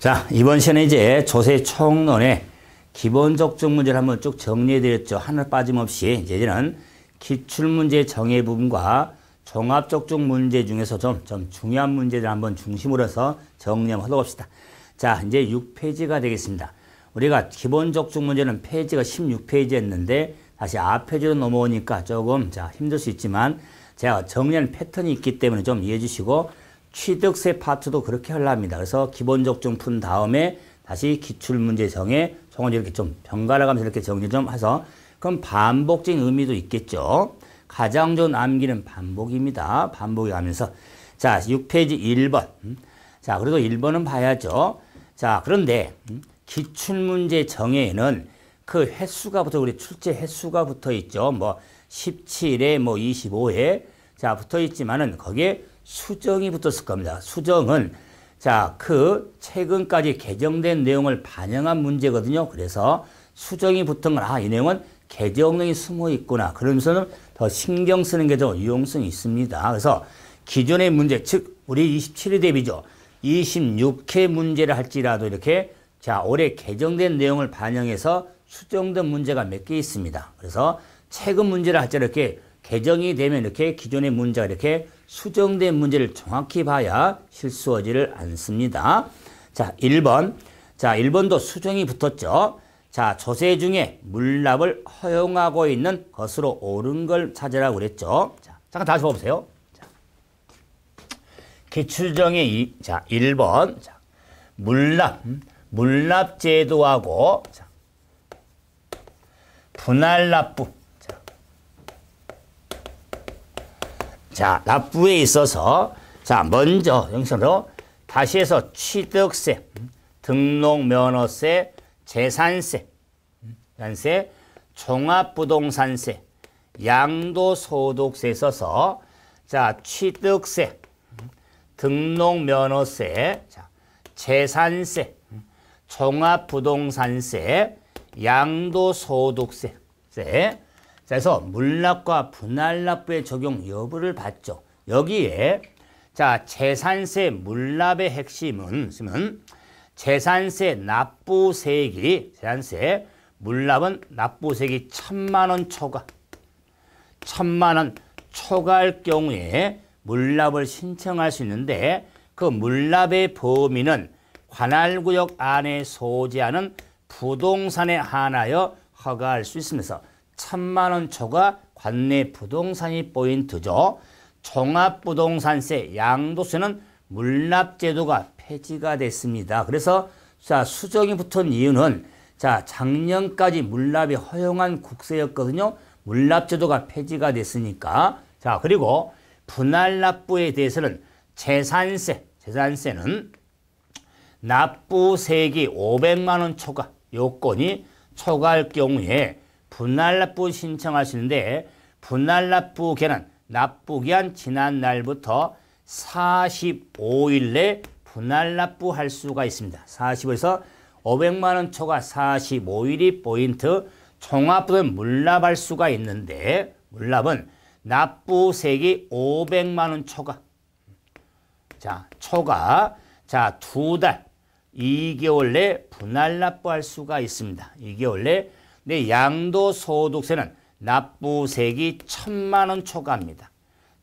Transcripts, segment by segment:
자, 이번 시간에 이제 조세 총론의 기본적중 문제를 한번 쭉 정리해드렸죠. 하나 빠짐없이. 이제는 기출문제 정의 부분과 종합적중 문제 중에서 좀 중요한 문제를 한번 중심으로 해서 정리 한번 하도록 합시다. 자, 이제 6페이지가 되겠습니다. 우리가 기본적중 문제는 페이지가 16페이지였는데 다시 앞페이지로 넘어오니까 조금 힘들 수 있지만 제가 정리한 패턴이 있기 때문에 좀 이해해 주시고 취득세 파트도 그렇게 하려 합니다. 그래서 기본적중 푼 다음에 다시 기출문제 정의 종을 이렇게 좀 번갈아 가면서 이렇게 정리 좀 해서 그럼 반복적인 의미도 있겠죠. 가장 좋은 암기는 반복입니다. 반복이 가면서 자 6페이지 1번 자 그래도 1번은 봐야죠. 자 그런데 기출문제 정의에는 그 횟수가 붙어 우리 출제 횟수가 붙어 있죠. 뭐 17회 뭐 25회 자 붙어 있지만은 거기에 수정이 붙었을 겁니다. 수정은 자 그 최근까지 개정된 내용을 반영한 문제거든요. 그래서 수정이 붙은 건 이 내용은 개정령이 숨어 있구나. 그러면서는 더 신경 쓰는 게 더 유용성이 있습니다. 그래서 기존의 문제 즉 우리 27회 대비죠. 26회 문제를 할지라도 이렇게 자 올해 개정된 내용을 반영해서 수정된 문제가 몇 개 있습니다. 그래서 최근 문제를 할 때 이렇게 개정이 되면 이렇게 기존의 문제가 이렇게 수정된 문제를 정확히 봐야 실수하지를 않습니다. 자, 1번. 자, 1번도 수정이 붙었죠. 자, 조세 중에 물납을 허용하고 있는 것으로 옳은 걸 찾으라고 그랬죠. 자, 잠깐 다시 봐보세요. 자, 기출정의 1번. 자, 물납 제도하고 자, 분할 납부. 자, 납부에 있어서 자, 먼저 영상으로 다시 해서 취득세, 등록면허세, 재산세, 종합부동산세, 양도소득세에 있어서 자, 취득세, 등록면허세, 자, 재산세, 종합부동산세, 양도소득세. 자, 그래서 물납과 분할납부의 적용 여부를 봤죠. 여기에 자 재산세 물납의 핵심은 재산세 납부세액이 재산세 물납은 납부세액이 1,000만 원 초과 1,000만 원 초과할 경우에 물납을 신청할 수 있는데 그 물납의 범위는 관할구역 안에 소지하는 부동산에 한하여 허가할 수 있으면서 1,000만 원 초과 관내 부동산이 포인트죠. 종합부동산세, 양도세는 물납제도가 폐지가 됐습니다. 그래서 자 수정이 붙은 이유는 자 작년까지 물납이 허용한 국세였거든요. 물납제도가 폐지가 됐으니까 자 그리고 분할납부에 대해서는 재산세는 납부세액이 500만 원 초과 요건이 초과할 경우에 분할납부 신청하시는데 분할납부기한은 납부기한 지난 날부터 45일 내 분할납부할 수가 있습니다. 45에서 500만 원 초과 45일이 포인트. 종합부는 물납할 수가 있는데 물납은 납부세액이 500만 원 초과. 자, 초과. 자, 2달 2개월 내 분할납부할 수가 있습니다. 2개월 내 네, 양도소득세는 납부세액이 1,000만 원 초과합니다.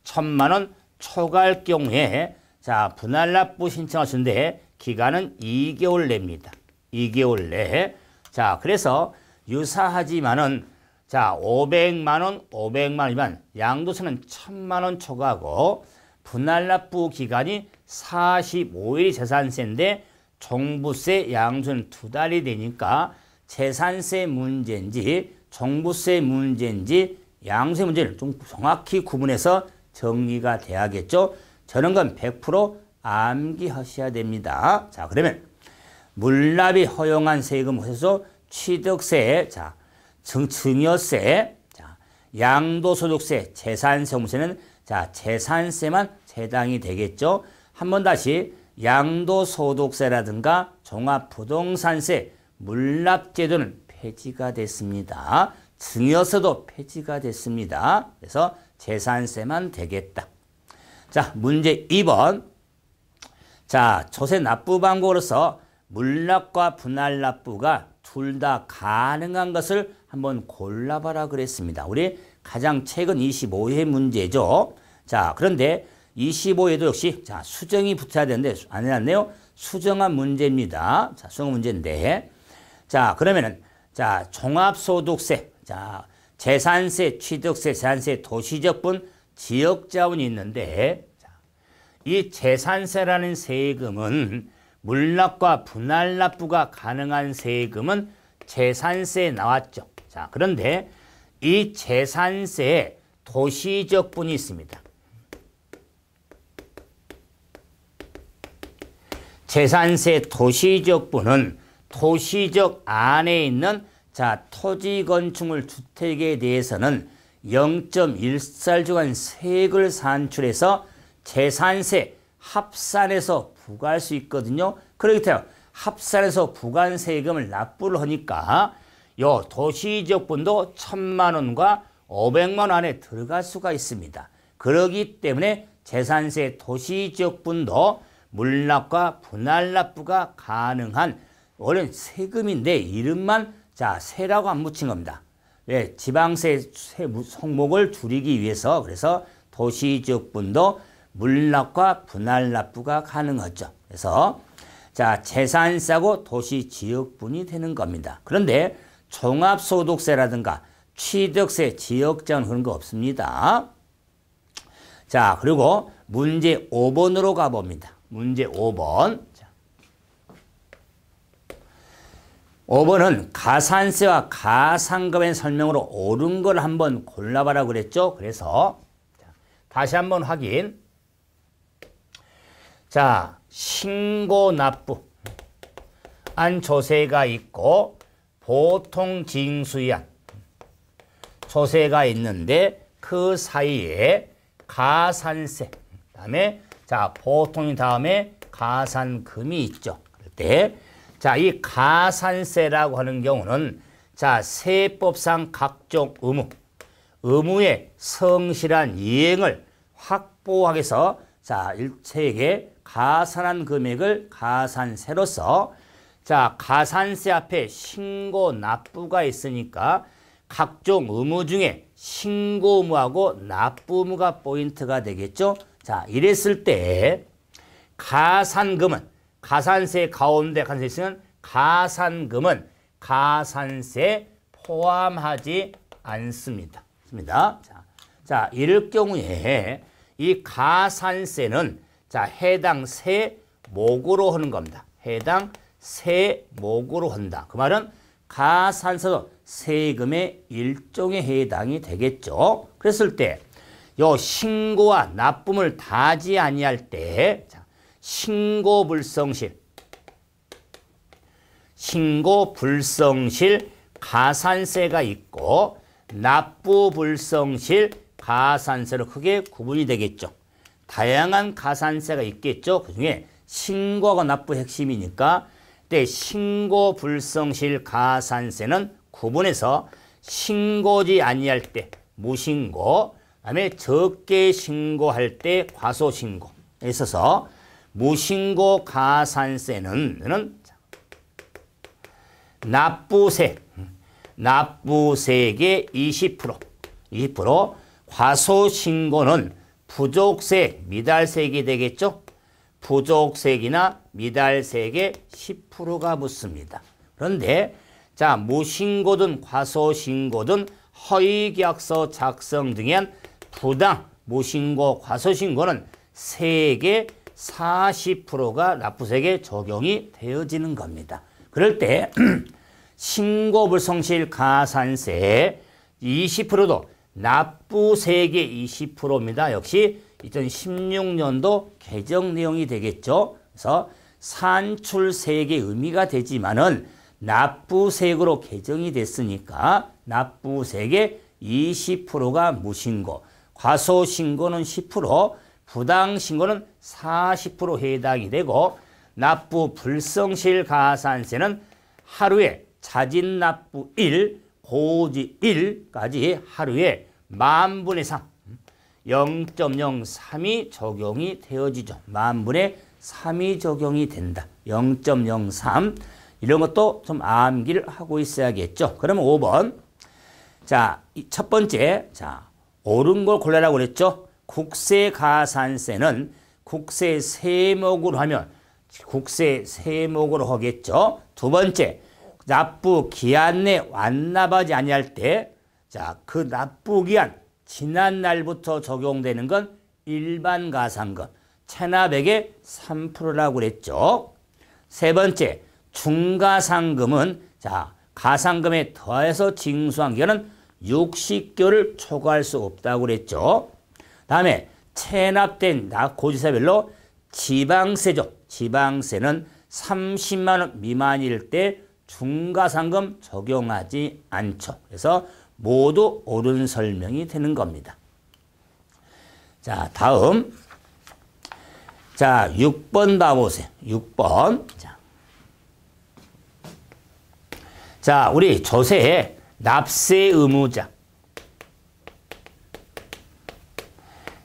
1,000만 원 초과할 경우에 자 분할납부 신청하시는데 기간은 2개월 내입니다. 2개월 내. 자 그래서 유사하지만은 자 500만 원이면 양도세는 1,000만 원 초과하고 분할납부 기간이 45일이 재산세인데 종부세, 양도세는 2달이 되니까 재산세 문제인지 종부세 문제인지 양도세 문제를 좀 정확히 구분해서 정리가 돼야겠죠. 저런 건 100% 암기하셔야 됩니다. 자 그러면 물납이 허용한 세금 해서 취득세, 자 증여세, 자 양도소득세, 재산세, 종부세는 자 재산세만 해당이 되겠죠. 한번 다시 양도소득세라든가 종합부동산세 물납제도는 폐지가 됐습니다. 증여세도 폐지가 됐습니다. 그래서 재산세만 되겠다. 자, 문제 2번. 자, 조세 납부 방법으로서 물납과 분할납부가 둘 다 가능한 것을 한번 골라봐라 그랬습니다. 우리 가장 최근 25회 문제죠. 자, 그런데 25회도 역시 자, 수정이 붙어야 되는데 안 해놨네요. 수정한 문제입니다. 자, 수정 문제인데. 자, 그러면은 자, 종합소득세, 자, 재산세, 취득세, 재산세, 도시적분, 지역자원이 있는데 자, 이 재산세라는 세금은 물납과 분할납부가 가능한 세금은 재산세에 나왔죠. 자, 그런데 이 재산세에 도시적분이 있습니다. 재산세 도시적분은 도시적 안에 있는 자, 토지 건축물 주택에 대해서는 0.1살 주간 세액을 산출해서 재산세 합산해서 부과할 수 있거든요. 그렇기 때문에 합산해서 부과한 세금을 납부를 하니까 요 도시적분도 1,000만 원과 500만 원 안에 들어갈 수가 있습니다. 그렇기 때문에 재산세 도시적분도 물납과 분할납부가 가능한 원래 세금인데 이름만 자 세라고 안 붙인 겁니다. 예, 지방세 성목을 줄이기 위해서 그래서 도시적분도 물납과 분할납부가 가능하죠. 그래서 자 재산세하고 도시지역분이 되는 겁니다. 그런데 종합소득세라든가 취득세, 지역자원 그런 거 없습니다. 자 그리고 문제 5번으로 가봅니다. 문제 5번. 5번은 가산세와 가상금의 설명으로 옳은 걸 한번 골라봐라 그랬죠. 그래서 다시 한번 확인. 자, 신고납부 안 조세가 있고 보통 징수위안 조세가 있는데 그 사이에 가산세 다음에 자 보통이 다음에 가산금이 있죠. 그럴 때 자, 이 가산세라고 하는 경우는 자, 세법상 각종 의무의 성실한 이행을 확보하기 위해서 자, 일체에게 가산한 금액을 가산세로서 자, 가산세 앞에 신고 납부가 있으니까 각종 의무 중에 신고 의무하고 납부 의무가 포인트가 되겠죠. 자, 이랬을 때 가산금은 가산세 가운데 가산세 있으면 가산금은 가산세 포함하지 않습니다. 자, 이럴 경우에 이 가산세는 자, 해당 세목으로 하는 겁니다. 해당 세목으로 한다. 그 말은 가산세도 세금의 일종에 해당이 되겠죠. 그랬을 때 요 신고와 납부를 다하지 아니할 때 자, 신고불성실 가산세가 있고 납부불성실 가산세로 크게 구분이 되겠죠. 다양한 가산세가 있겠죠. 그중에 신고하고 납부 핵심이니까 근데 신고불성실 가산세는 구분해서 신고지 아니할 때 무신고 그다음에 적게 신고할 때 과소신고에 있어서 무신고 가산세는 납부세액의 20%, 과소신고는 부족세액, 미달세액이 되겠죠? 부족세액이나 미달세액의 10%가 붙습니다. 그런데 자 무신고든 과소신고든 허위계약서 작성 등에 한 부당 무신고, 과소신고는 세액의 40%가 납부세액에 적용이 되어지는 겁니다. 그럴 때 신고불성실 가산세 20%도 납부세액의 20%입니다. 역시 2016년도 개정 내용이 되겠죠. 그래서 산출세액의 의미가 되지만은 납부세액으로 개정이 됐으니까 납부세액의 20%가 무신고, 과소신고는 10%, 부당신고는 40% 해당이 되고 납부 불성실 가산세는 하루에 자진납부 1, 고지 1까지 하루에 10,000분의 3, 0.03이 적용이 되어지죠. 10,000분의 3이 적용이 된다. 0.03 이런 것도 좀 암기를 하고 있어야겠죠. 그러면 5번. 자, 첫 번째. 자, 옳은 걸 골라라고 그랬죠. 국세가산세는 국세 세목으로 하면 국세 세목으로 하겠죠. 두 번째. 납부 기한 내 완납하지 아니할 때, 자, 그 납부 기한 지난 날부터 적용되는 건 일반 가산금, 체납액의 3%라고 그랬죠. 세 번째, 중가상금은, 자, 가상금에 더해서 징수한 기간은 60개월을 초과할 수 없다고 그랬죠. 다음에 체납된 고지서별로 지방세죠. 지방세는 30만 원 미만일 때 중가상금 적용하지 않죠. 그래서 모두 옳은 설명이 되는 겁니다. 자, 다음. 자, 6번 봐보세요. 6번. 자, 우리 조세에 납세 의무자.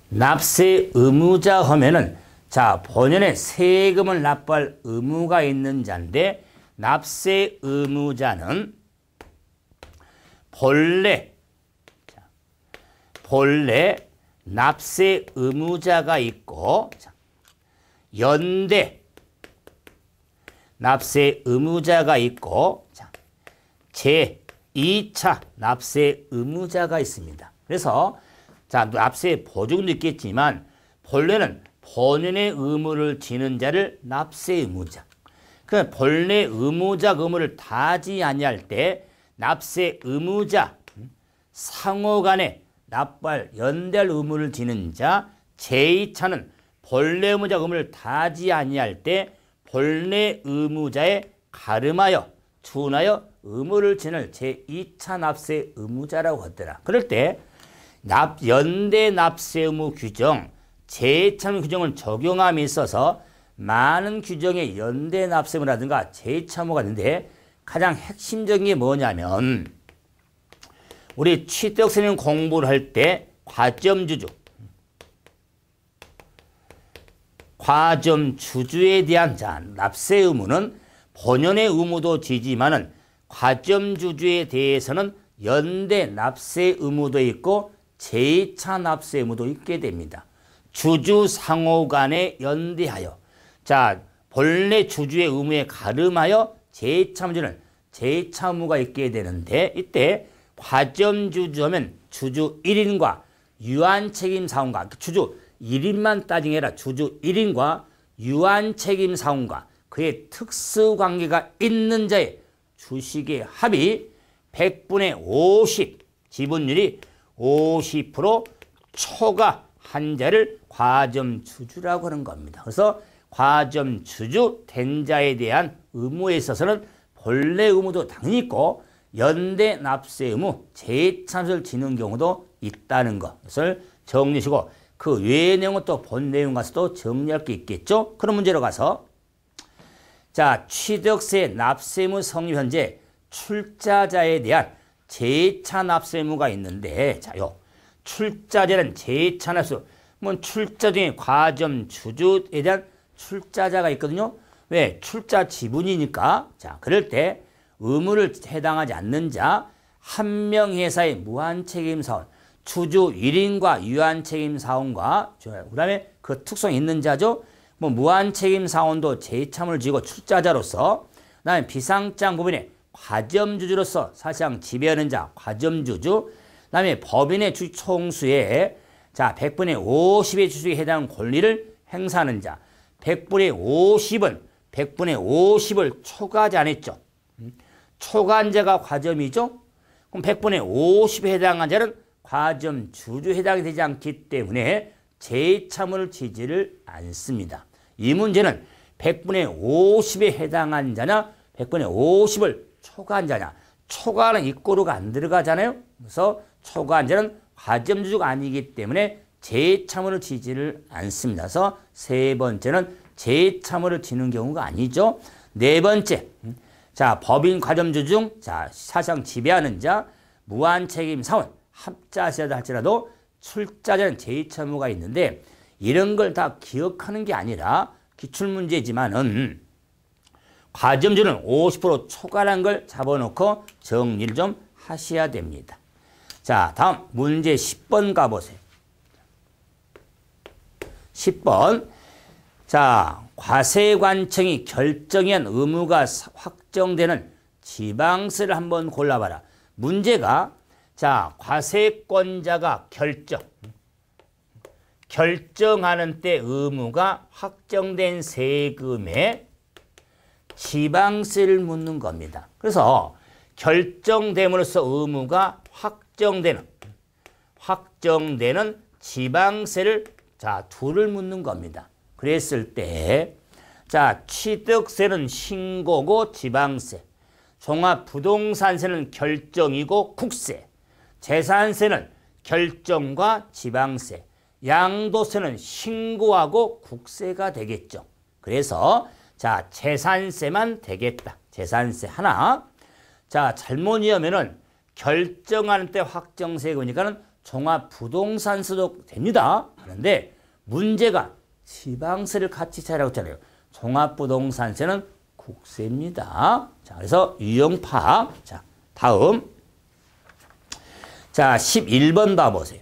납세 의무자 하면은, 자, 본연의 세금을 납부할 의무가 있는 자인데, 납세 의무자는 본래 납세 의무자가 있고, 연대 납세 의무자가 있고, 제2차 납세 의무자가 있습니다. 그래서 자, 납세 보증도 있겠지만 본래는 본연의 의무를 지는 자를 납세 의무자. 그 본래 의무자 의무를 다하지 아니할 때 납세 의무자 상호간에 납부할 연대할 의무를 지는 자, 제2차는 본래 의무자 의무를 다하지 아니할 때 본래 의무자에 가름하여 준하여 의무를 지낼 제2차 납세 의무자라고 하더라. 그럴 때 연대 납세 의무 규정, 제2차 규정을 적용함에 있어서 많은 규정의 연대 납세 의무라든가 제2차 의무가 있는데 가장 핵심적인 게 뭐냐면 우리 취득세는 공부를 할 때 과점주주에 대한 납세 의무는 본연의 의무도 지지만은 과점주주에 대해서는 연대 납세 의무도 있고 제2차 납세 의무도 있게 됩니다. 주주 상호 간에 연대하여, 자, 본래 주주의 의무에 가름하여 제2차 문제는 제2차 의무가 있게 되는데, 이때 과점주주 하면 주주 1인과 유한책임 사원과, 주주 1인만 따지는 게 아니라 주주 1인과 유한책임 사원과 그의 특수관계가 있는 자의 주식의 합이 100분의 50, 지분율이 50% 초과한 자를 과점주주라고 하는 겁니다. 그래서 과점주주 된 자에 대한 의무에 있어서는 본래 의무도 당연히 있고 연대 납세 의무, 제2차를 지는 경우도 있다는 것을 정리하시고 그 외의 내용은 또 본 내용 가서 또 정리할 게 있겠죠. 그런 문제로 가서 자, 취득세 납세 의무 성립 현재 출자자에 대한 제2차 납세 의무가 있는데, 자요, 출자자는 제2차 납세, 뭐 출자 중에 과점주주에 대한 출자자가 있거든요. 왜? 출자 지분이니까. 자, 그럴 때 의무를 해당하지 않는 자, 한 명 회사의 무한책임 사원, 주주 1인과 유한책임 사원과 그 다음에 그 특성이 있는 자죠. 뭐 무한책임 사원도 제2차문을 지고 출자자로서, 그 다음에 비상장 부분에 과점주주로서 사실상 지배하는 자, 과점주주, 그 다음에 법인의 주식 총수에 자 100분의 50의 주식에 해당하는 권리를 행사하는 자, 100분의 50은 100분의 50을 초과하지 않았죠. 초과한 자가 과점이죠. 그럼 100분의 50에 해당한 자는 과점주주에 해당이 되지 않기 때문에 제2차문을 지지를 않습니다. 이 문제는 100분의 50에 해당한 자냐 100분의 50을 초과한 자냐, 초과하는 입고로가 안 들어가잖아요. 그래서 초과한 자는 과점주주가 아니기 때문에 제2차문을 지지를 않습니다. 그래서 세 번째는 제2차문을 지는 경우가 아니죠. 네 번째, 자, 법인 과점주주 중 자, 사실상 지배하는 자, 무한책임 사원, 합자세다 할지라도 출자자는 제2차 의무가 있는데 이런 걸 다 기억하는 게 아니라 기출문제지만은 가점주는 50% 초과라는 걸 잡아놓고 정리를 좀 하셔야 됩니다. 자, 다음 문제 10번 가보세요. 10번. 자, 과세관청이 결정한 의무가 확정되는 지방세를 한번 골라봐라. 문제가 자, 과세권자가 결정하는 때 의무가 확정된 세금에 지방세를 묻는 겁니다. 그래서 결정됨으로써 의무가 확정되는 지방세를 자, 둘을 묻는 겁니다. 그랬을 때 자, 취득세는 신고고 지방세, 종합부동산세는 결정이고 국세, 재산세는 결정과 지방세, 양도세는 신고하고 국세가 되겠죠. 그래서 자, 재산세만 되겠다. 재산세 하나. 자, 잘못 이하면은 결정하는 때 확정세금이니까는 종합부동산세도 됩니다. 그런데 문제가 지방세를 같이 차라고 했잖아요. 종합부동산세는 국세입니다. 자, 그래서 유형파. 자, 다음. 자, 11번 봐보세요.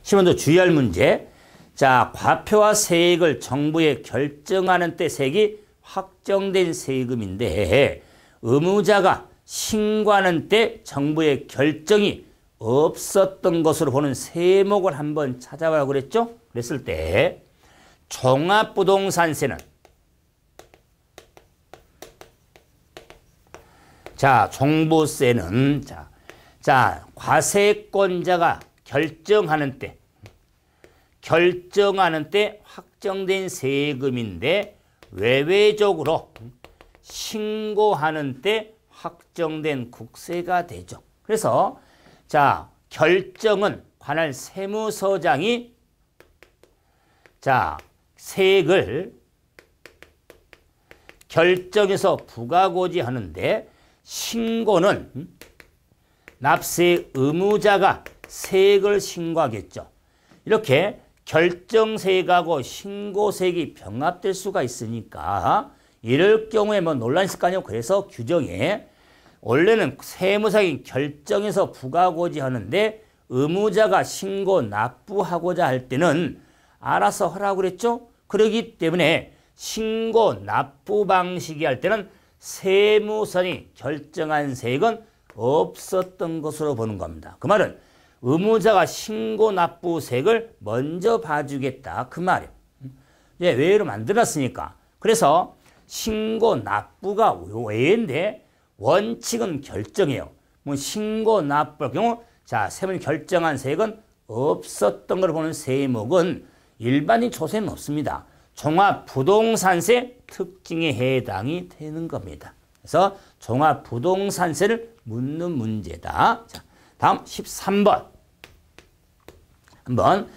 10번도 주의할 문제. 자, 과표와 세액을 정부에 결정하는 때 세액이 확정된 세금인데 의무자가 신고하는 때 정부의 결정이 없었던 것으로 보는 세목을 한번 찾아보라고 그랬죠? 그랬을 때 종합부동산세는 자, 종부세는 자, 과세권자가 결정하는 때 확정된 세금인데 외외적으로 신고하는 때 확정된 국세가 되죠. 그래서 자, 결정은 관할 세무서장이 자, 세액을 결정해서 부과고지하는데 신고는 납세 의무자가 세액을 신고하겠죠. 이렇게 결정세액하고 신고세액이 병합될 수가 있으니까 이럴 경우에 뭐 논란이 있을 거 아니에요. 그래서 규정에 원래는 세무상이 결정해서 부과고지하는데 의무자가 신고 납부하고자 할 때는 알아서 하라고 그랬죠. 그렇기 때문에 신고 납부 방식이 할 때는 세무선이 결정한 세액은 없었던 것으로 보는 겁니다. 그 말은 의무자가 신고 납부 세액을 먼저 봐주겠다 그 말이에요. 이제 외로 만들었으니까. 그래서 신고 납부가 외인데 원칙은 결정이에요. 뭐 신고 납부할 경우 자, 세무이 결정한 세액은 없었던 걸 보는 세목은 일반인 조세는 없습니다. 종합부동산세 특징에 해당이 되는 겁니다. 그래서 종합부동산세를 묻는 문제다. 자, 다음 13번. 한번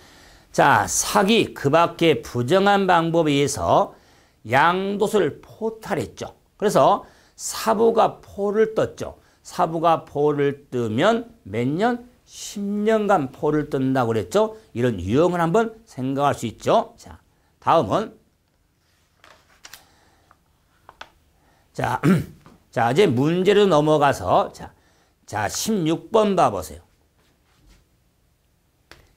자, 사기 그 밖에 부정한 방법에 의해서 양도세를 포탈했죠. 그래서 사부가 포를 떴죠. 사부가 포를 뜨면 몇 년? 10년간 포를 뜬다고 그랬죠. 이런 유형을 한번 생각할 수 있죠. 자, 다음은 자, 자, 이제 문제로 넘어가서 자, 16번 봐보세요.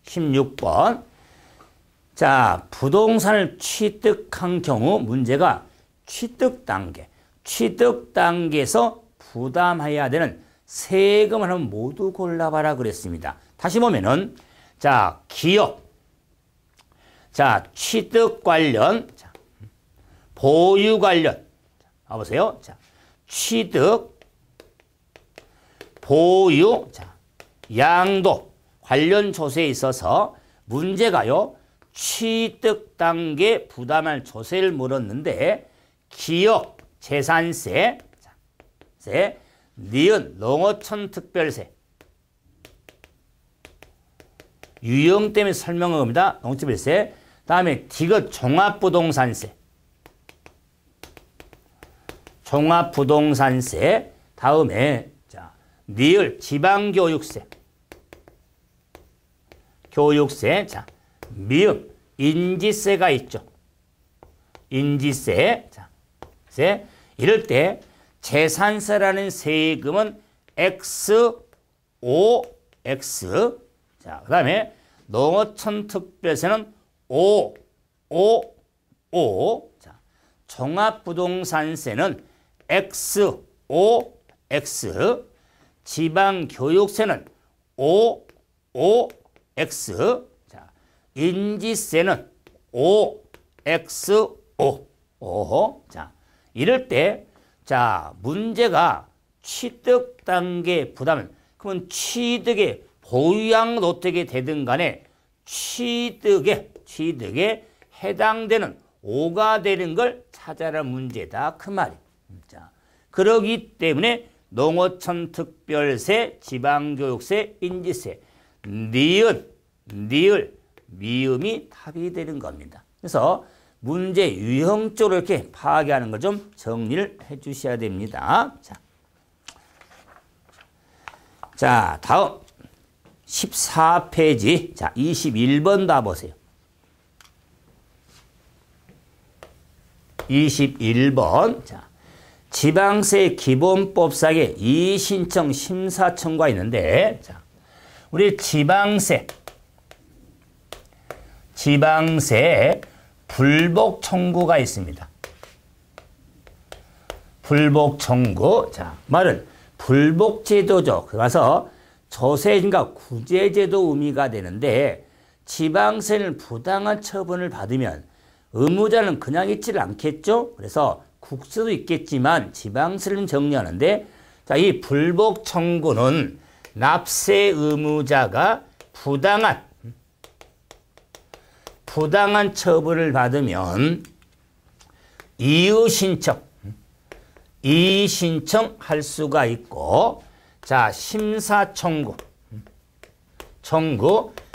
16번. 자, 부동산을 취득한 경우 문제가 취득 단계에서 부담해야 되는 세금을 한번 모두 골라봐라 그랬습니다. 다시 보면은 자, 기업, 자, 취득 관련, 자, 보유 관련, 봐보세요. 자, 취득, 보유, 자, 양도 관련 조세에 있어서 문제가요, 취득 단계 부담할 조세를 물었는데 기업 재산세, 세, 니은 농어촌 특별세 유형 때문에 설명한 겁니다. 농특별세. 다음에 디귿 종합부동산세, 종합부동산세. 다음에 자, 니을 지방교육세, 교육세. 자, 미음 인지세가 있죠. 인지세. 자, 이럴 때 재산세라는 세금은 XOX. 자, 그 다음에 농어촌 특별세는 OOO. 자, 종합부동산세는 XOX. 지방교육세는 OOX. 자, 인지세는 OXO. 자, 이럴 때, 자, 문제가 취득 단계 부담은, 그러면 취득의 보유양도택이 되든 간에 취득에 해당되는 5가 되는 걸 찾아라 문제다. 그 말이에요. 자, 그러기 때문에 농어촌 특별세, 지방교육세, 인지세, 니은, 미음이 답이 되는 겁니다. 그래서 문제 유형적으로 이렇게 파악하는 걸 좀 정리를 해 주셔야 됩니다. 자, 다음 14페이지. 자, 21번 봐보세요. 21번. 자, 지방세 기본법상에 이의신청 심사청구가 있는데, 자, 우리 지방세 불복 청구가 있습니다. 불복 청구. 자, 말은 불복제도죠. 그래서 조세인가 구제제도 의미가 되는데, 지방세는 부당한 처분을 받으면 의무자는 그냥 있지를 않겠죠. 그래서 국세도 있겠지만 지방세를 정리하는데, 자, 이 불복 청구는 납세 의무자가 부당한 처분을 받으면 이의신청할 수가 있고, 자, 심사 청구,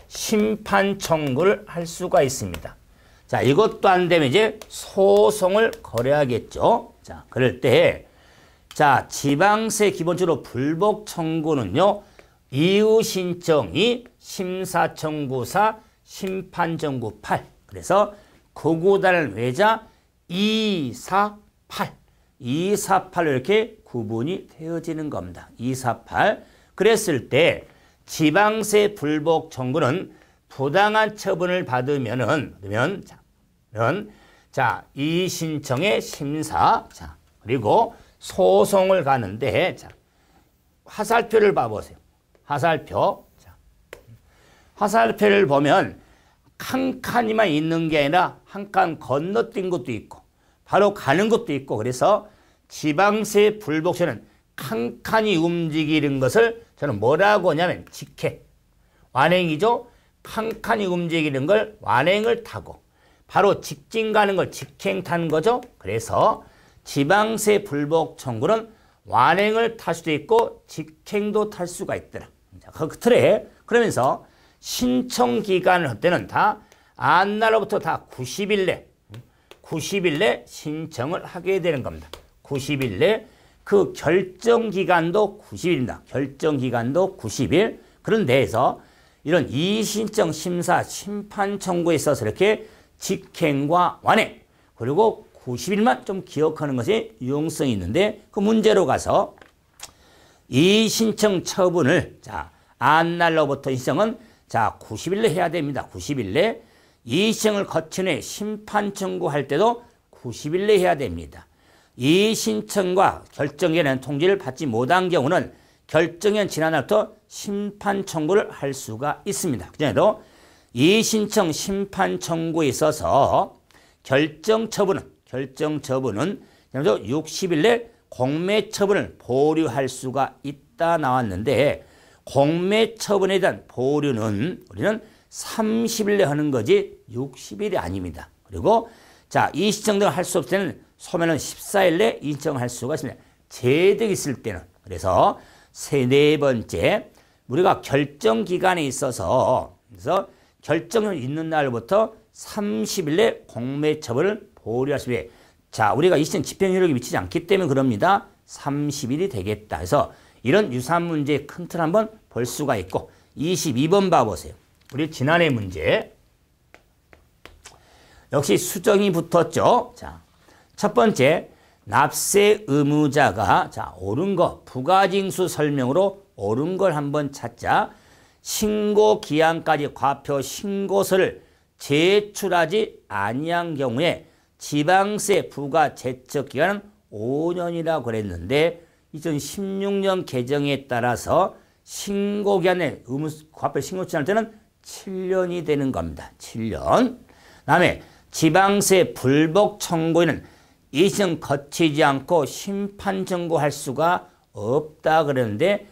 심판 청구를 할 수가 있습니다. 자, 이것도 안 되면 이제 소송을 거래하겠죠. 자, 그럴 때, 자, 지방세 기본적으로 불복 청구는요, 이의신청이 심사청구사, 심판정구 8. 그래서 구구단을 외자 248. 248로 이렇게 구분이 되어지는 겁니다. 248. 그랬을 때 지방세 불복 청구는 부당한 처분을 받으면은, 자, 이 신청의 심사, 자, 그리고 소송을 가는데, 자, 화살표를 봐보세요. 화살표. 자, 화살표를 보면 한 칸이만 있는 게 아니라 한 칸 건너뛴 것도 있고, 바로 가는 것도 있고, 그래서 지방세 불복세는 한 칸이 움직이는 것을 저는 뭐라고 하냐면 직행, 완행이죠. 한 칸이 움직이는 걸 완행을 타고 바로 직진 가는 걸 직행 타는 거죠. 그래서 지방세 불복 청구는 완행을 탈 수도 있고 직행도 탈 수가 있더라. 자, 그 틀에 그러면서 신청 기간을 할 때는 다 안날로부터 다 90일 내 신청을 하게 되는 겁니다. 90일 내 그 결정 기간도 90일입니다. 결정 기간도 90일. 그런 데에서 이런 이의신청 심사 심판 청구에 있어서 이렇게 직행과 완행 그리고 90일만 좀 기억하는 것이 유용성이 있는데, 그 문제로 가서 이의신청 처분을, 자, 안날로부터 신청은 자 90일 내 해야 됩니다. 90일 내. 이의신청을 거친 후에 심판 청구할 때도 90일 내 해야 됩니다. 이의신청과 결정기한의 통지를 받지 못한 경우는 결정기한 지난 날부터 심판 청구를 할 수가 있습니다. 그전에도 이의신청 심판 청구에 있어서 결정 처분은 60일 내 공매 처분을 보류할 수가 있다 나왔는데, 공매 처분에 대한 보류는 우리는 30일 내 하는 거지 60일이 아닙니다. 그리고 자, 이의신청 등을 할 수 없을 때는 소매는 14일 내 인정할 수가 있습니다. 재득이 있을 때는. 그래서 네 번째, 우리가 결정 기간에 있어서, 그래서 결정이 있는 날부터 30일 내 공매 처분을 보류할 수 있습니다. 자, 우리가 이 시점 집행 효력이 미치지 않기 때문에 그럽니다. 30일이 되겠다. 그래서 이런 유사한 문제의 큰 틀 한번 볼 수가 있고, 22번 봐보세요. 우리 지난해 문제. 역시 수정이 붙었죠. 자, 첫 번째, 납세 의무자가 자 옳은 거 부가징수 설명으로 옳은 걸 한번 찾자. 신고 기한까지 과표 신고서를 제출하지 아니한 경우에 지방세 부과 제척 기간은 5년이라고 그랬는데 2016년 개정에 따라서 신고 기한에 의무 과표 신고 취할 때는 7년이 되는 겁니다. 7년. 다음에 지방세 불복 청구에는 이심 거치지 않고 심판 청구할 수가 없다 그러는데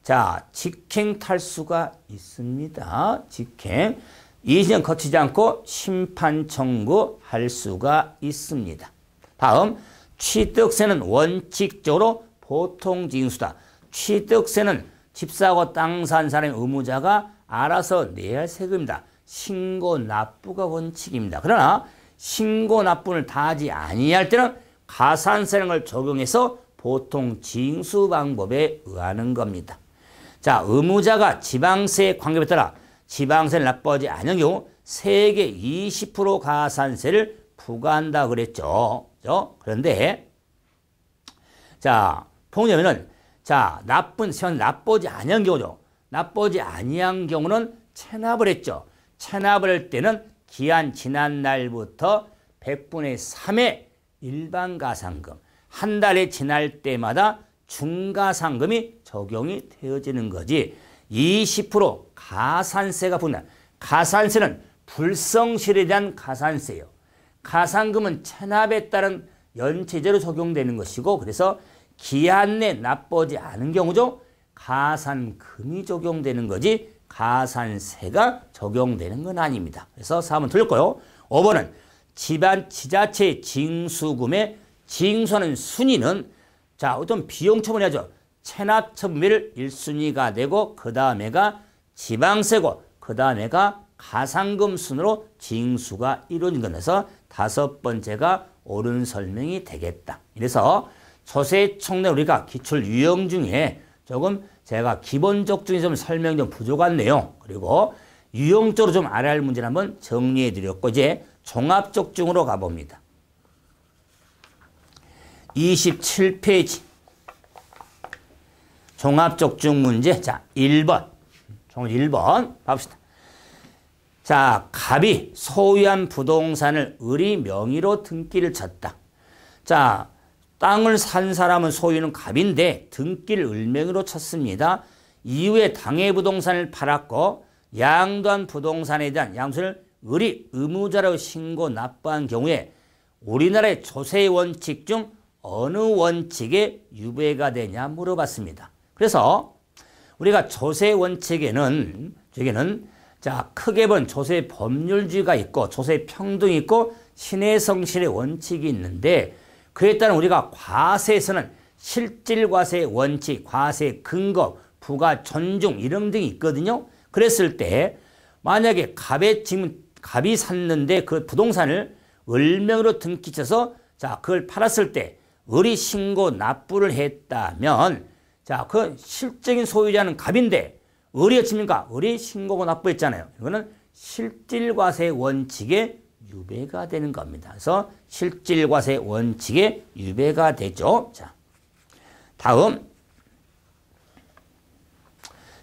자 직행 탈수가 있습니다. 직행. 이심 거치지 않고 심판 청구할 수가 있습니다. 다음 취득세는 원칙적으로 보통 징수다. 취득세는 집 사고 땅 산 사람의 의무자가 알아서 내야 할 세금입니다. 신고 납부가 원칙입니다. 그러나 신고 납부를 다하지 아니할 때는 가산세라는 걸 적용해서 보통 징수 방법에 의하는 겁니다. 자, 의무자가 지방세 관계에 따라 지방세를 납부하지 않은 경우 세액의 20% 가산세를 부과한다 그랬죠. 그런데 자, 보면은 자, 납부하지 아니한 경우죠. 납부하지 아니한 경우는 체납을 했죠. 체납을 할 때는 기한 지난 날부터 100분의 3의 일반 가산금, 한 달이 지날 때마다 중가산금이 적용이 되어지는 거지. 20% 가산세가 붙는 가산세는 불성실에 대한 가산세예요. 가산금은 체납에 따른 연체제로 적용되는 것이고 그래서 기한 내 납부하지 않은 경우죠. 가산금이 적용되는 거지 가산세가 적용되는 건 아닙니다. 그래서 4번 틀렸고요. 5번은 지자체 징수금의 징수하는 순위는 자 어떤 비용 처분해야죠. 체납 처분비를 1순위가 되고 그 다음에가 지방세고 그 다음에가 가산금 순으로 징수가 이루어진 것에서 5번째가 옳은 설명이 되겠다. 이래서 조세청내 우리가 기출 유형 중에 조금 제가 기본적 중에 좀 설명 좀 부족한 내용 그리고 유형적으로 좀 알아야 할 문제를 한번 정리해 드렸고 이제 종합적 중으로 가봅니다. 27페이지 종합적 중 문제 자 1번 1번 봅시다. 자 갑이 소유한 부동산을 을이 명의로 등기를 쳤다. 자 땅을 산 사람은 소유는 갑인데 등기를 을명의로 쳤습니다. 이후에 당해 부동산을 팔았고 양도한 부동산에 대한 양수를 을이 의무자로 신고 납부한 경우에 우리나라의 조세 원칙 중 어느 원칙에 유배가 되냐 물어봤습니다. 그래서 우리가 조세 원칙에는 자 크게 본 조세 법률주의가 있고 조세 평등이 있고 신해성실의 원칙이 있는데 그에 따른 우리가 과세에서는 실질과세 원칙, 과세 근거, 부가 존중 이런 등이 있거든요. 그랬을 때 만약에 갑이 샀는데 그 부동산을 을명으로 등기쳐서 자 그걸 팔았을 때 을이 신고 납부를 했다면 자 그 실적인 소유자는 갑인데 을이 어찌입니까? 을이 신고고 납부했잖아요. 이거는 실질과세 원칙에 유배가 되는 겁니다. 그래서 실질과세 원칙에 유배가 되죠. 자, 다음.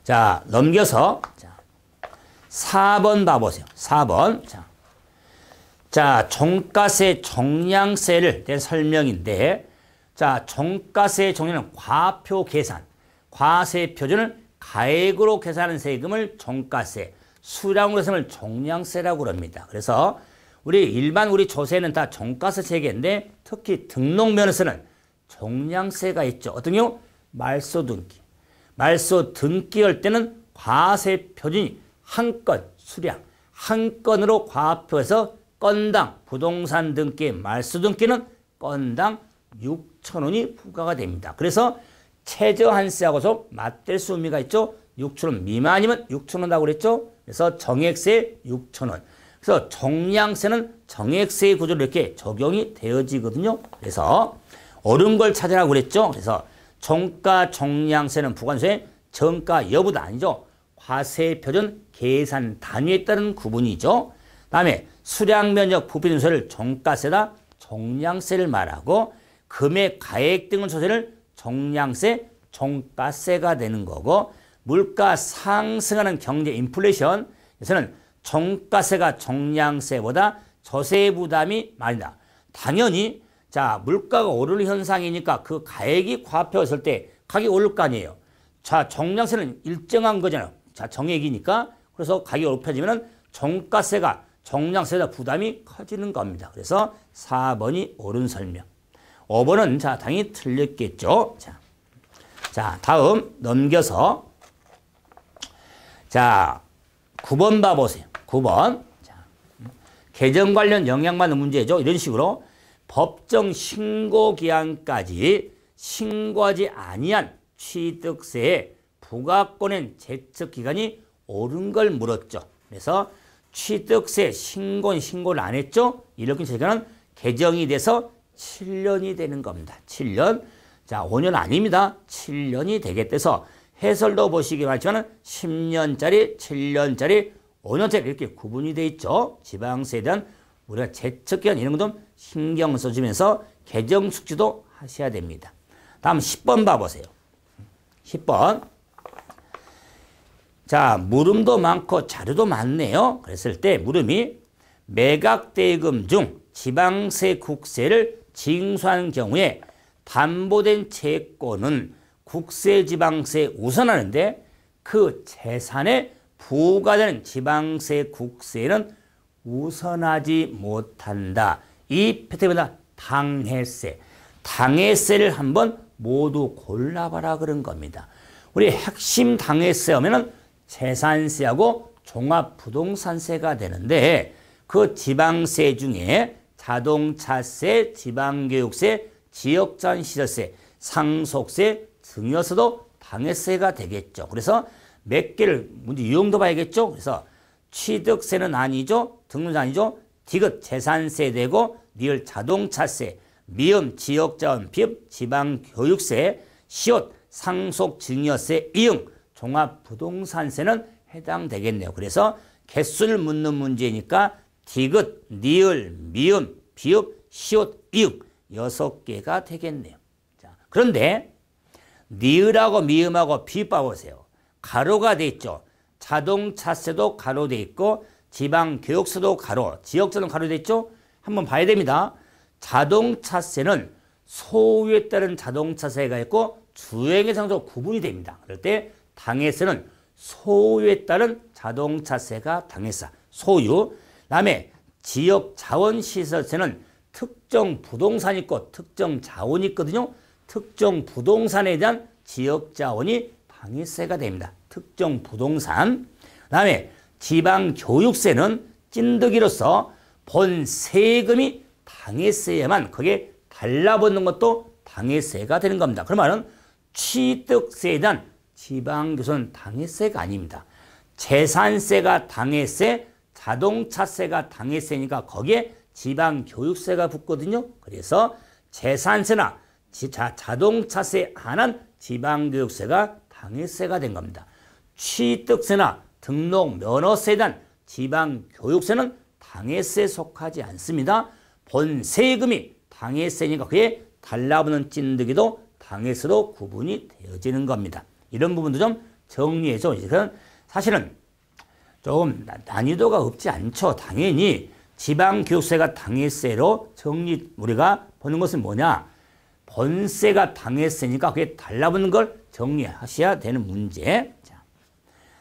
자, 넘겨서 자, 4번 봐보세요. 4번. 자, 종가세 종량세를 대한 설명인데 자, 종가세 종량은 과표 계산, 과세 표준을 가액으로 계산하는 세금을 종가세, 수량으로 계산을 종량세라고 합니다. 그래서 우리 조세는 다 종가세 체계인데 특히 등록면에서는 종량세가 있죠. 어떤 경우? 말소 등기. 말소 등기할 때는 과세 표준이 한 건, 수량, 한 건으로 과표해서 건당 부동산 등기, 말소 등기는 건당 6,000원이 부과가 됩니다. 그래서 최저한세하고서 맞댈 의미가 있죠. 6,000원 미만이면 6,000원이라고 그랬죠. 그래서 정액세 6,000원. 그래서 종량세는 정액세의 구조로 이렇게 적용이 되어지거든요. 그래서 옳은 걸 찾으라고 그랬죠. 그래서 종가 종량세는 부관세의 정가 여부도 아니죠. 과세 표준 계산 단위에 따른 구분이죠. 다음에 수량 면적 부피준세를 종가세다 종량세를 말하고 금액, 가액 등을 조세를 종량세, 종가세가 되는 거고 물가 상승하는 경제 인플레이션에서는 종가세가 종량세보다 조세 부담이 많이 나. 당연히 자 물가가 오르는 현상이니까 그 가액이 과표했을 때 가격이 오를 거 아니에요. 자 종량세는 일정한 거잖아요. 자 정액이니까 그래서 가격이 높아지면 종가세가 종량세보다 부담이 커지는 겁니다. 그래서 4번이 옳은 설명. 5번은 자 당연히 틀렸겠죠. 자 다음 넘겨서 자 9번 봐보세요. 9번 자, 개정 관련 영향받는 문제죠. 이런 식으로 법정 신고기한까지 신고하지 아니한 취득세의 부과권의 제척기간이 옳은 걸 물었죠. 그래서 취득세 신고를 안 했죠. 이렇게 제기는 개정이 돼서 7년이 되는 겁니다. 7년. 자, 5년 아닙니다. 7년이 되겠대서 해설도 보시기 바라지만 10년짜리, 7년짜리, 5년짜리 이렇게 구분이 되어 있죠. 지방세에 대한 우리가 제척기간 이런 것 좀 신경 써주면서 개정 숙지도 하셔야 됩니다. 다음 10번 봐보세요. 10번. 자, 물음도 많고 자료도 많네요. 그랬을 때 물음이 매각대금 중 지방세 국세를 징수한 경우에 담보된 채권은 국세 지방세에 우선하는데 그 재산에 부과되는 지방세 국세는 우선하지 못한다. 이 패턴보다 당해세. 당해세를 한번 모두 골라봐라 그런 겁니다. 우리 핵심 당해세 하면은 재산세하고 종합부동산세가 되는데 그 지방세 중에 자동차세, 지방교육세, 지역자원시설세, 상속세, 증여세도 당해세가 되겠죠. 그래서 몇 개를 문제 유형도 봐야겠죠. 그래서 취득세는 아니죠. 등록세 아니죠. 디귿 재산세 되고 니을 자동차세, 미음 지역자원, 비읍 지방교육세, 시옷 상속증여세, 이응 종합부동산세는 해당되겠네요. 그래서 개수를 묻는 문제니까 디귿, 니을, 미음, 비읍, 시옷, 이응 6개가 되겠네요. 자, 그런데 니을하고 미음하고 비읍 봐보세요. 가로가 돼 있죠. 자동차세도 가로 돼 있고 지방교육세도 가로, 지역자는 가로 돼 있죠. 한번 봐야 됩니다. 자동차세는 소유에 따른 자동차세가 있고 주행의 상으로 구분이 됩니다. 그럴 때 당해세는 소유에 따른 자동차세가 당해세, 소유. 그다음에 지역자원시설세는 특정 부동산이 있고 특정 자원이 있거든요. 특정 부동산에 대한 지역자원이 당해세가 됩니다. 특정 부동산. 그다음에 지방교육세는 찐득이로서 본 세금이 당해세에만 거기에 달라붙는 것도 당해세가 되는 겁니다. 그러면 취득세에 대한 지방교육세는 당해세가 아닙니다. 재산세가 당해세, 자동차세가 당해세니까 거기에 지방교육세가 붙거든요. 그래서 재산세나 자동차세 안한 지방교육세가 당해세가 된 겁니다. 취득세나 등록 면허세에 대한 지방교육세는 당해세에 속하지 않습니다. 본 세금이 당해세니까 그에 달라붙는 찐득이도 당해세로 구분이 되어지는 겁니다. 이런 부분도 좀 정리해서 사실은 조금 난이도가 없지 않죠. 당연히 지방교육세가 당해세로 우리가 보는 것은 뭐냐? 본세가 당해세니까 그게 달라붙는 걸 정리하셔야 되는 문제.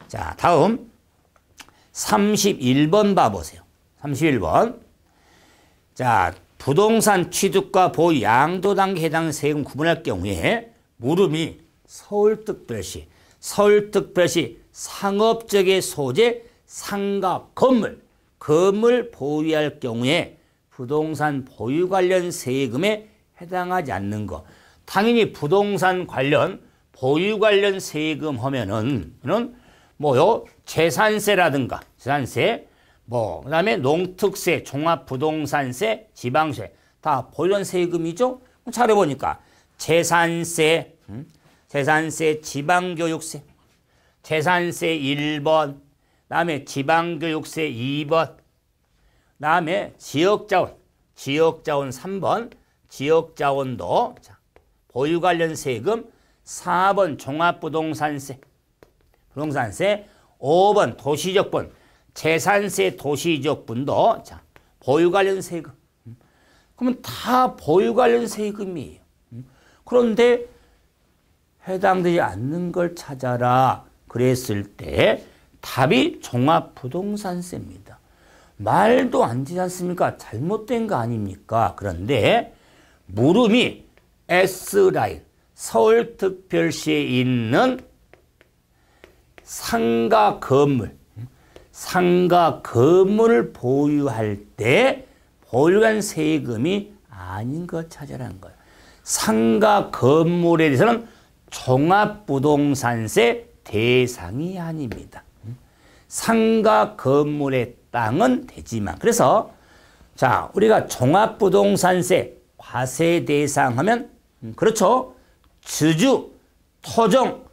자, 다음 31번 봐보세요. 31번. 자, 부동산 취득과 보유 양도 단계에 해당하는 세금 구분할 경우에 물음이 서울특별시 상업적의 소재 상가 건물 보유할 경우에 부동산 보유 관련 세금에 해당하지 않는 거. 당연히 부동산 관련 보유 관련 세금 하면은 뭐요? 재산세라든가 재산세 그다음에 농특세, 종합부동산세, 지방세 다 보유한 세금이죠. 잘 해보니까 재산세, 지방교육세, 재산세 1번, 그다음에 지방교육세 2번, 그다음에 지역자원 3번, 지역자원도, 자, 보유 관련 세금, 4번 종합부동산세, 부동산세, 5번 도시적분, 재산세, 도시적분도, 자, 보유 관련 세금. 그러면 다 보유 관련 세금이에요. 그런데 해당되지 않는 걸 찾아라 그랬을 때 답이 종합부동산세입니다. 말도 안 되지 않습니까? 잘못된 거 아닙니까? 그런데 물음이 S라인, 서울특별시에 있는 상가 건물을 보유할 때 보유한 세금이 아닌 것 찾아라는 거예요. 상가 건물에 대해서는 종합부동산세 대상이 아닙니다. 상가 건물의 땅은 되지만, 그래서 자, 우리가 종합부동산세 과세 대상 하면 그렇죠. 주주, 토종,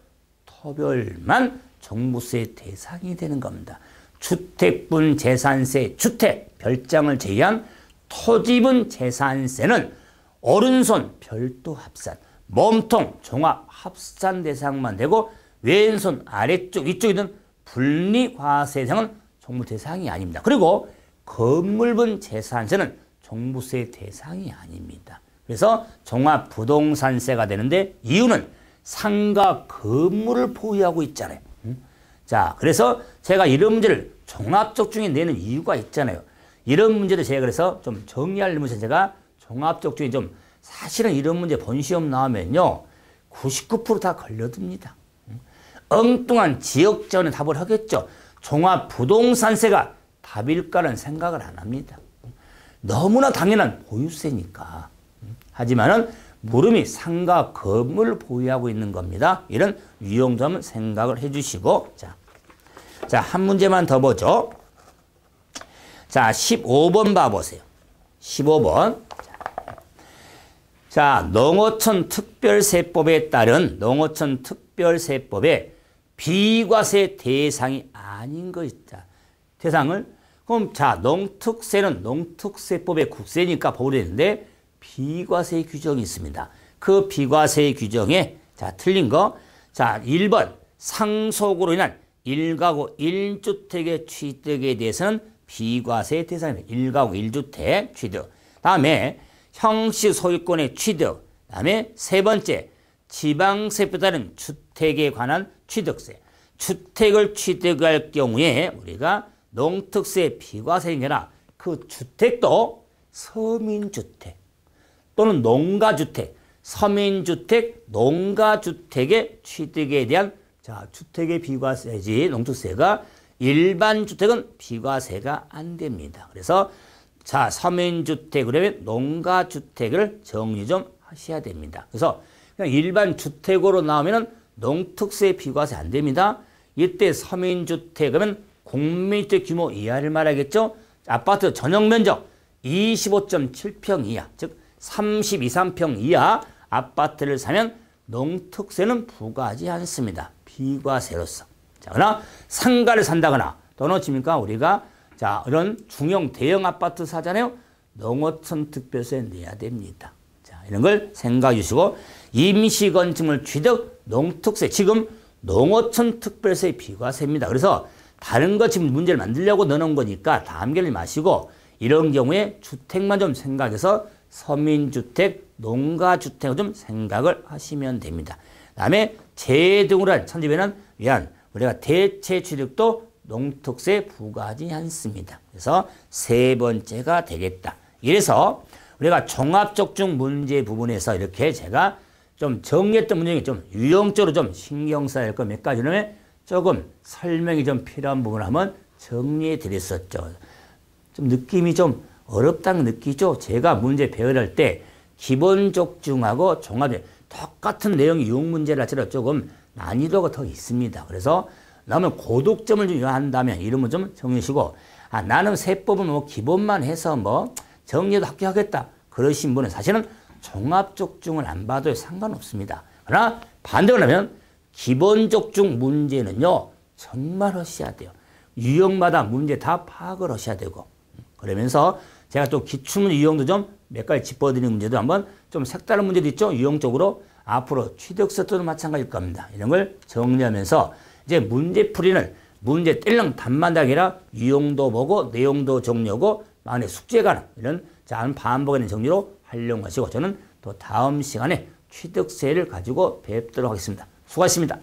토별만 종부세 대상이 되는 겁니다. 주택분 재산세, 주택 별장을 제외한 토지분 재산세는 오른손 별도 합산, 몸통 종합 합산 대상만 되고 왼손 아래쪽 위쪽에 있는 분리과세 대상은 종부 대상이 아닙니다. 그리고 건물분 재산세는 종부세 대상이 아닙니다. 그래서 종합부동산세가 되는데 이유는 상가 건물을 보유하고 있잖아요. 자, 그래서 제가 이런 문제를 종합적 중에 내는 이유가 있잖아요. 이런 문제를 제가 그래서 좀 정리하려면서 제가 종합적 중에 좀 사실은 이런 문제 본시험 나오면요 99% 다 걸려듭니다. 엉뚱한 지역자원의 답을 하겠죠. 종합부동산세가 답일까는 생각을 안 합니다. 너무나 당연한 보유세니까. 하지만은 물음이 상가 건물을 보유하고 있는 겁니다. 이런 유용점을 생각을 해주시고, 자, 한 문제만 더 보죠. 자, 15번 봐보세요. 15번. 자, 농어촌 특별세법에 따른 농어촌 특별세법에 비과세 대상이 아닌 거 있다. 대상을, 그럼 자, 농특세는 농특세법의 국세니까 법으로 되는데 비과세 규정이 있습니다. 그 비과세 규정에, 자, 틀린 거. 자, 1번 상속으로 인한 1가구 1주택의 취득에 대해서는 비과세 대상입니다. 1가구 1주택 취득. 다음에 형식 소유권의 취득. 다음에 세 번째 지방세법에 따른 주택에 관한 취득세. 주택을 취득할 경우에 우리가 농특세 비과세가 아니라 그 주택도 서민주택 또는 농가주택, 서민주택, 농가주택의 취득에 대한 자, 주택의 비과세지 농특세가 일반 주택은 비과세가 안 됩니다. 그래서 자, 서민주택 그러면 농가주택을 정리 좀 하셔야 됩니다. 그래서 그냥 일반 주택으로 나오면은 농특세 비과세 안 됩니다. 이때 서민주택 그러면 공민주택 규모 이하를 말하겠죠. 아파트 전용 면적 25.7평 이하, 즉 33평 이하 아파트를 사면 농특세는 부과하지 않습니다. 비과세로서. 자, 그러나 상가를 산다거나 또는 어찌입니까? 우리가 자, 이런 중형 대형 아파트 사잖아요. 농어촌 특별세 내야 됩니다. 자, 이런 걸 생각해 주시고 임시건축물 취득 농특세 지금 농어촌 특별세 비과세입니다. 그래서 다른 거 지금 문제를 만들려고 넣어놓은 거니까 다 암기하지 마시고 이런 경우에 주택만 좀 생각해서 서민주택, 농가주택을 좀 생각을 하시면 됩니다. 그 다음에 재해 등으로 한 천지배는 위한 우리가 대체 취득도 농특세 부과하지 않습니다. 그래서 세 번째가 되겠다. 이래서 우리가 종합적중 문제 부분에서 이렇게 제가 좀 정리했던 문제에 좀 유형적으로 좀 신경 써야 할 거 몇 가지는 조금 설명이 좀 필요한 부분을 한번 정리해 드렸었죠. 좀 느낌이 좀 어렵다는 느끼죠? 제가 문제 배열할 때 기본적중하고 종합에 똑같은 내용의 유형 문제를 할지라도 조금 난이도가 더 있습니다. 그래서 나면 고득점을 좀 요한다면 이름은 좀 정리하시고 나는 세법은 뭐 기본만 해서 뭐 정리도 합격하겠다 그러신 분은 사실은 종합적중을 안 봐도 상관없습니다. 그러나 반대로 하면 기본적중 문제는요 정말 하셔야 돼요. 유형마다 문제 다 파악을 하셔야 되고 그러면서 제가 또 기출문제 유형도 좀 몇 가지 짚어드리는 문제도 한번 좀 색다른 문제도 있죠. 유형적으로 앞으로 취득서 때도 마찬가지일 겁니다. 이런 걸 정리하면서 이제 문제풀이는 문제 뜰렁 답만 하기 아니라 유형도 보고 내용도 정리하고 만약 숙제가 는 이런 반복하는 정리로 활용하시고 저는 또 다음 시간에 취득세를 가지고 뵙도록 하겠습니다. 수고하셨습니다.